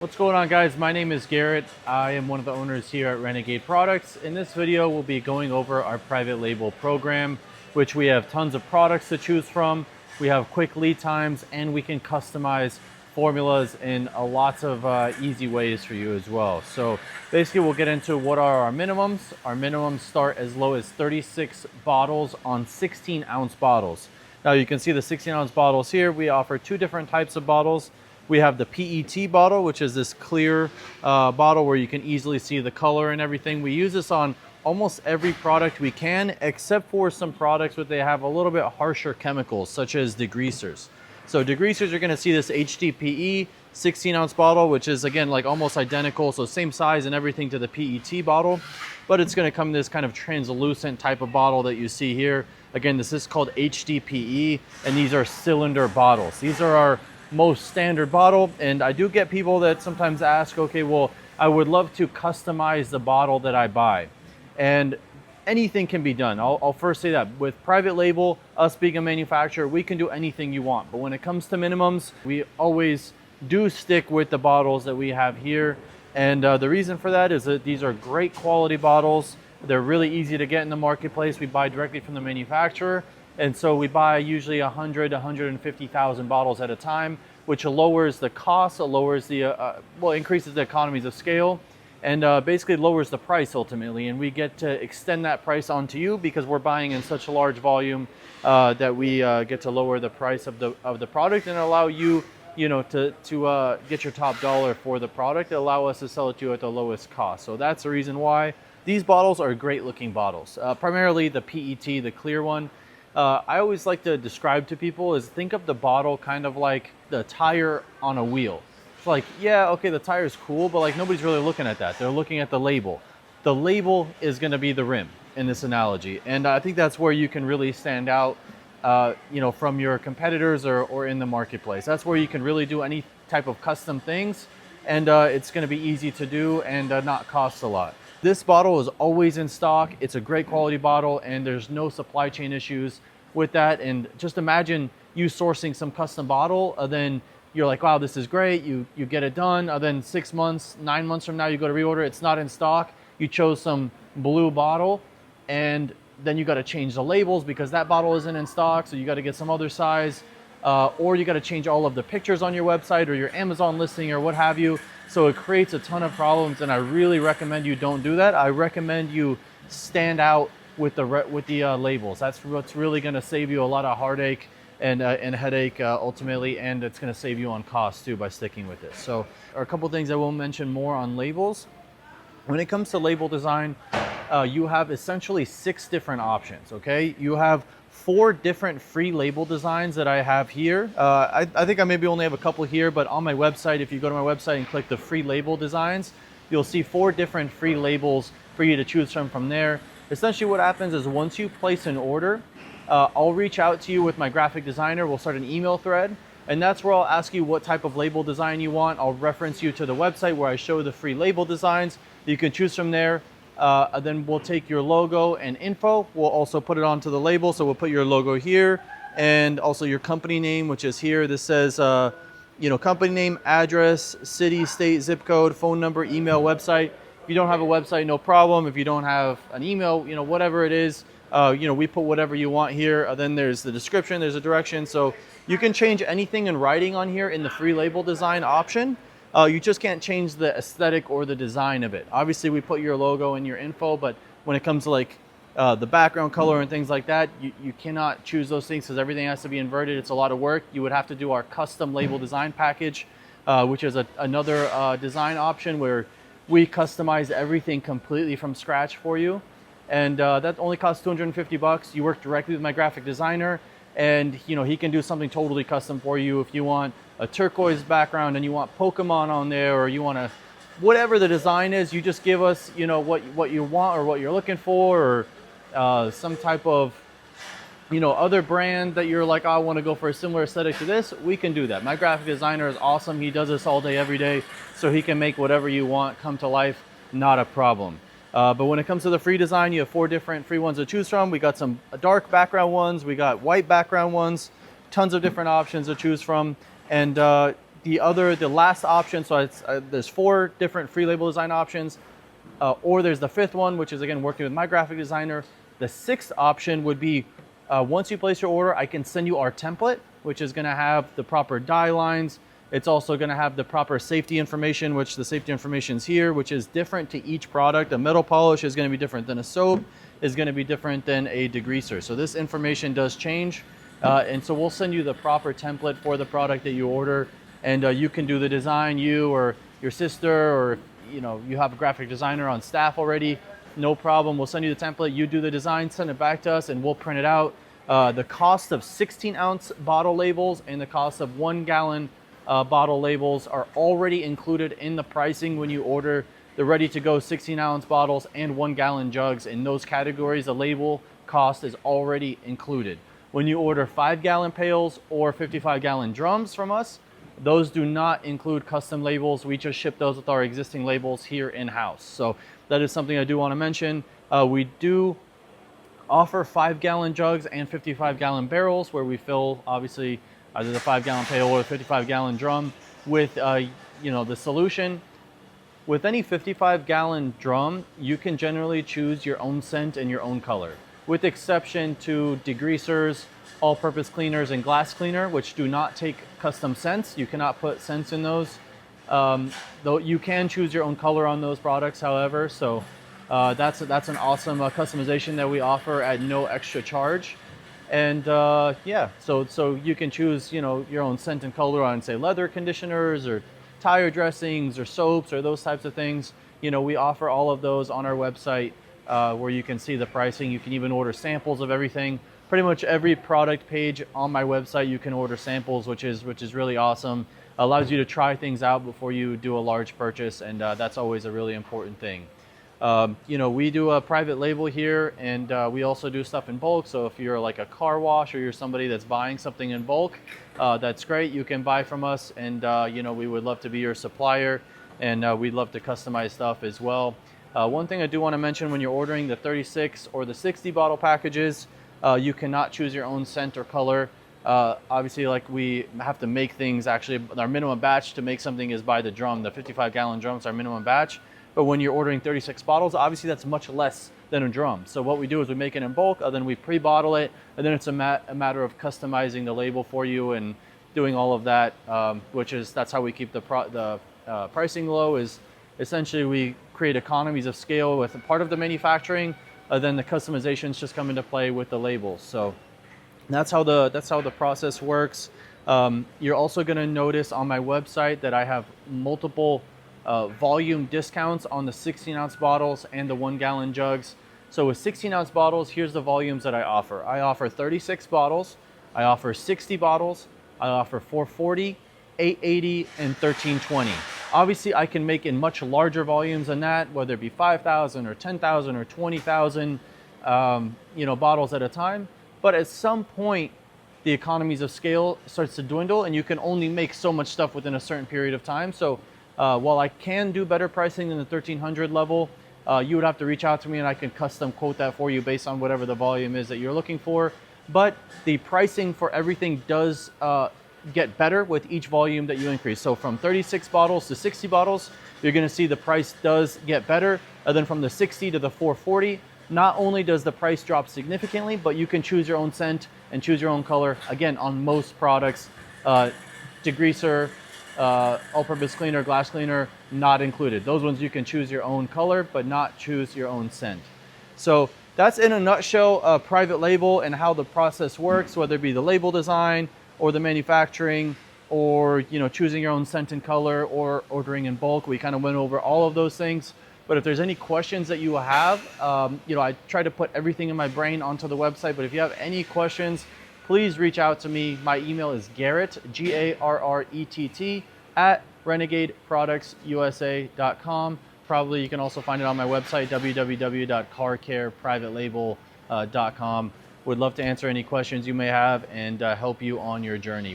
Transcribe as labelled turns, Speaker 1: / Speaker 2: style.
Speaker 1: What's going on, guys? My name is Garrett. I am one of the owners here at Renegade Products. In this video, we'll be going over our private label program, which we have tons of products to choose from. We have quick lead times and we can customize formulas in lots of easy ways for you as well. So basically we'll get into what are our minimums. Our minimums start as low as 36 bottles on 16-ounce bottles. Now you can see the 16-ounce bottles here. We offer two different types of bottles. We have the PET bottle, which is this clear bottle where you can easily see the color and everything. We use this on almost every product we can, except for some products where they have a little bit harsher chemicals, such as degreasers. So degreasers, you're gonna see this HDPE 16-ounce bottle, which is again like almost identical, so same size and everything to the PET bottle, but it's gonna come in this kind of translucent type of bottle that you see here. Again, this is called HDPE, and these are cylinder bottles. These are our most standard bottle, and I do get people that sometimes ask, okay, well, I would love to customize the bottle that I buy, and anything can be done. I'll first say that with private label, us being a manufacturer, we can do anything you want, but when it comes to minimums, we always do stick with the bottles that we have here. And the reason for that is that these are great quality bottles. They're really easy to get in the marketplace. We buy directly from the manufacturer. And so we buy usually 100, 150,000 bottles at a time, which lowers the cost, lowers the, increases the economies of scale, and basically lowers the price ultimately. And we get to extend that price onto you because we're buying in such a large volume that we get to lower the price of the product and allow you, to get your top dollar for the product, allow us to sell it to you at the lowest cost. So that's the reason why these bottles are great looking bottles. Primarily the PET, the clear one. I always like to describe to people is think of the bottle kind of like the tire on a wheel. It's like, yeah, okay, the tire is cool, but like nobody's really looking at that. They're looking at the label. The label is going to be the rim in this analogy. And I think that's where you can really stand out, from your competitors or in the marketplace. That's where you can really do any type of custom things, and it's going to be easy to do and not cost a lot. This bottle is always in stock. It's a great quality bottle and there's no supply chain issues with that. And just imagine you sourcing some custom bottle, then you're like, wow, this is great. You get it done. Then 6 months, 9 months from now, you go to reorder. It's not in stock. You chose some blue bottle and then you got to change the labels because that bottle isn't in stock. So you got to get some other size, or you got to change all of the pictures on your website or your Amazon listing or what have you. So it creates a ton of problems, and I really recommend you don't do that. I recommend you stand out with the labels. That's what's really going to save you a lot of heartache and headache ultimately, and it's going to save you on cost too by sticking with this. So a couple things I will mention more on labels. When it comes to label design, you have essentially 6 different options. Okay, you have 4 different free label designs that I have here. I think I maybe only have a couple here, but on my website, if you go to my website and click the free label designs, you'll see 4 different free labels for you to choose from there. Essentially what happens is once you place an order, I'll reach out to you with my graphic designer. We'll start an email thread, and that's where I'll ask you what type of label design you want. I'll reference you to the website where I show the free label designs. You can choose from there. Then we'll take your logo and info. We'll also put it onto the label. So we'll put your logo here and also your company name, which is here. This says, company name, address, city, state, zip code, phone number, email, website. If you don't have a website, no problem. If you don't have an email, whatever it is, we put whatever you want here. Then there's the description, there's a direction. So you can change anything in writing on here in the free label design option. You just can't change the aesthetic or the design of it. Obviously, we put your logo and your info, but when it comes to like the background color and things like that, you cannot choose those things because everything has to be inverted. It's a lot of work. You would have to do our custom label design package, which is another design option where we customize everything completely from scratch for you. And that only costs $250. You work directly with my graphic designer, and he can do something totally custom for you. If you want a turquoise background and you want Pokemon on there, or you want whatever the design is, you just give us what you want or what you're looking for, or some type of other brand that you're like, oh, I want to go for a similar aesthetic to this. We can do that. My graphic designer is awesome. He does this all day every day, so he can make whatever you want come to life. Not a problem. But when it comes to the free design, you have 4 different free ones to choose from. We got some dark background ones, we got white background ones, tons of different options to choose from. And The last option, so it's, there's 4 different free label design options, or there's the 5th one, which is again working with my graphic designer. The 6th option would be once you place your order, I can send you our template, which is going to have the proper dye lines. It's also going to have the proper safety information, which the safety information is here, which is different to each product. A metal polish is going to be different than a soap, is going to be different than a degreaser. So this information does change. And so we'll send you the proper template for the product that you order, and you can do the design, you or your sister, or you know, you have a graphic designer on staff already, no problem. We'll send you the template, you do the design, send it back to us, and we'll print it out. The cost of 16-ounce bottle labels and the cost of 1-gallon bottle labels are already included in the pricing when you order the ready-to-go 16-ounce bottles and 1-gallon jugs. In those categories, the label cost is already included. When you order 5-gallon pails or 55-gallon drums from us, those do not include custom labels. We just ship those with our existing labels here in-house. So that is something I do want to mention. We do offer 5-gallon jugs and 55-gallon barrels where we fill obviously either the 5-gallon pail or the 55-gallon drum with you know, the solution. With any 55-gallon drum, you can generally choose your own scent and your own color, with exception to degreasers, all-purpose cleaners, and glass cleaner, which do not take custom scents. You cannot put scents in those. Though you can choose your own color on those products, however. So that's an awesome customization that we offer at no extra charge. And yeah, so you can choose, you know, your own scent and color on, say, leather conditioners or tire dressings or soaps or those types of things. You know, we offer all of those on our website where you can see the pricing. You can even order samples of everything. Pretty much every product page on my website, you can order samples, which is really awesome. Allows you to try things out before you do a large purchase, and that's always a really important thing. You know, we do a private label here, and we also do stuff in bulk. So if you're like a car wash or you're somebody that's buying something in bulk, that's great. You can buy from us, and you know, we would love to be your supplier, and we'd love to customize stuff as well. One thing I do want to mention, when you're ordering the 36 or the 60 bottle packages, you cannot choose your own scent or color. Obviously, like, we have to make things, actually our minimum batch to make something is by the drum. The 55-gallon drum is our minimum batch. But when you're ordering 36 bottles, obviously that's much less than a drum. So what we do is we make it in bulk, and then we pre-bottle it, and then it's a matter of customizing the label for you and doing all of that, that's how we keep the pricing low. Is essentially we create economies of scale with a part of the manufacturing, then the customizations just come into play with the labels. So that's how the process works. You're also going to notice on my website that I have multiple volume discounts on the 16-ounce bottles and the 1-gallon jugs. So with 16-ounce bottles, here's the volumes that I offer. I offer 36 bottles, I offer 60 bottles, I offer 440, 880, and 1320. Obviously, I can make in much larger volumes than that, whether it be 5,000 or 10,000 or 20,000 you know, bottles at a time. But at some point, the economies of scale starts to dwindle, and you can only make so much stuff within a certain period of time. So while I can do better pricing than the 1300 level, you would have to reach out to me and I can custom quote that for you based on whatever the volume is that you're looking for. But the pricing for everything does get better with each volume that you increase. So from 36 bottles to 60 bottles, you're going to see the price does get better. And then from the 60 to the 440, not only does the price drop significantly, but you can choose your own scent and choose your own color. Again, on most products, degreaser, all-purpose cleaner, glass cleaner, not included. Those ones you can choose your own color, but not choose your own scent. So that's in a nutshell, private label and how the process works, whether it be the label design or the manufacturing, or, you know, choosing your own scent and color, or ordering in bulk. We kind of went over all of those things. But if there's any questions that you have, you know, I try to put everything in my brain onto the website. But if you have any questions, please reach out to me. My email is Garrett, Garrett, at renegadeproductsusa.com. Probably you can also find it on my website, www.carcareprivatelabel.com. Would love to answer any questions you may have and help you on your journey.